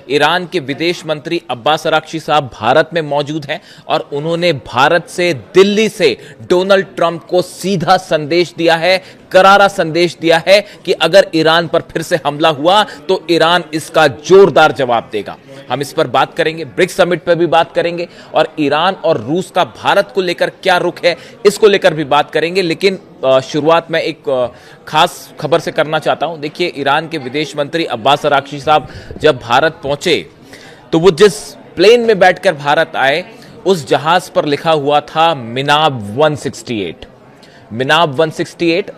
Iran के विदेश मंत्री अब्बास अराक्ची साहब भारत में मौजूद हैं और उन्होंने भारत से, दिल्ली से डोनाल्ड ट्रंप को सीधा संदेश दिया है, करारा संदेश दिया है कि अगर ईरान पर फिर से हमला हुआ तो ईरान इसका जोरदार जवाब देगा। हम इस पर बात करेंगे, ब्रिक्स समिट पर भी बात करेंगे और ईरान और रूस का भारत को लेकर क्या रुख है इसको लेकर भी बात करेंगे। लेकिन शुरुआत मैं एक खास खबर से करना चाहता हूं। देखिए, ईरान के विदेश मंत्री अब्बास अराक्ची साहब जब भारत पहुंचे तो वो जिस प्लेन में बैठकर भारत आए उस जहाज पर लिखा हुआ था मिनाब 168। मिनाब 168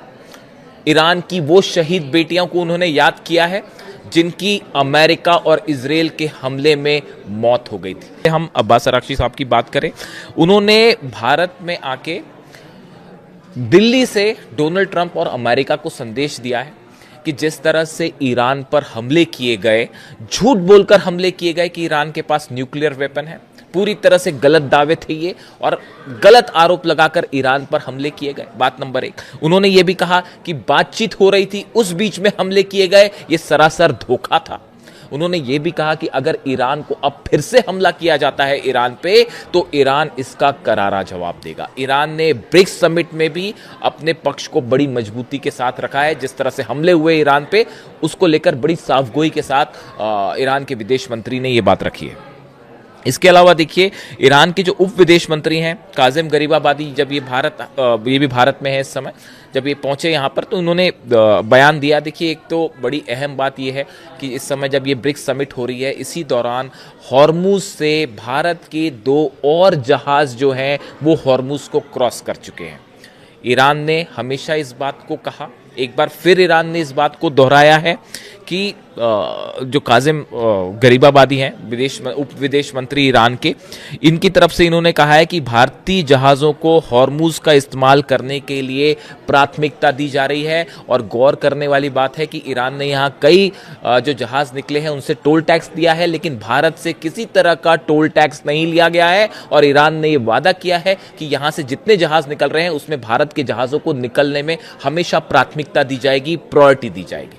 ईरान की वो शहीद बेटियों को उन्होंने याद किया है जिनकी अमेरिका और इजराइल के हमले में मौत हो गई थी। हम अब्बास अराक्ची साहब की बात करें, उन्होंने भारत में आके दिल्ली से डोनाल्ड ट्रंप और अमेरिका को संदेश दिया है कि जिस तरह से ईरान पर हमले किए गए, झूठ बोलकर हमले किए गए कि ईरान के पास न्यूक्लियर वेपन है, पूरी तरह से गलत दावे थे ये और गलत आरोप लगाकर ईरान पर हमले किए गए। बात नंबर 1। उन्होंने ये भी कहा कि बातचीत हो रही थी, उस बीच में हमले किए गए, ये सरासर धोखा था। उन्होंने ये भी कहा कि अगर ईरान को अब फिर से हमला किया जाता है ईरान पे तो ईरान इसका करारा जवाब देगा। ईरान ने ब्रिक्स समिट में भी अपने पक्ष को बड़ी मजबूती के साथ रखा है। जिस तरह से हमले हुए ईरान पे उसको लेकर बड़ी साफगोई के साथ ईरान के विदेश मंत्री ने यह बात रखी है। इसके अलावा देखिए, ईरान के जो उप विदेश मंत्री हैं काजिम गरीबाबादी, जब ये भी भारत में है इस समय, जब ये पहुंचे यहाँ पर तो उन्होंने बयान दिया। देखिए, एक तो बड़ी अहम बात ये है कि इस समय जब ये ब्रिक्स समिट हो रही है, इसी दौरान हॉर्मुज से भारत के 2 और जहाज जो हैं वो हॉर्मुज को क्रॉस कर चुके हैं। ईरान ने हमेशा इस बात को कहा, एक बार फिर ईरान ने इस बात को दोहराया है कि जो काजिम गरीबाबादी हैं उप विदेश मंत्री ईरान के, इनकी तरफ से इन्होंने कहा है कि भारतीय जहाज़ों को हॉर्मुज का इस्तेमाल करने के लिए प्राथमिकता दी जा रही है। और गौर करने वाली बात है कि ईरान ने यहाँ कई जो जहाज़ निकले हैं उनसे टोल टैक्स दिया है, लेकिन भारत से किसी तरह का टोल टैक्स नहीं लिया गया है। और ईरान ने ये वादा किया है कि यहाँ से जितने जहाज़ निकल रहे हैं उसमें भारत के जहाज़ों को निकलने में हमेशा प्राथमिकता दी जाएगी, प्रायोरिटी दी जाएगी।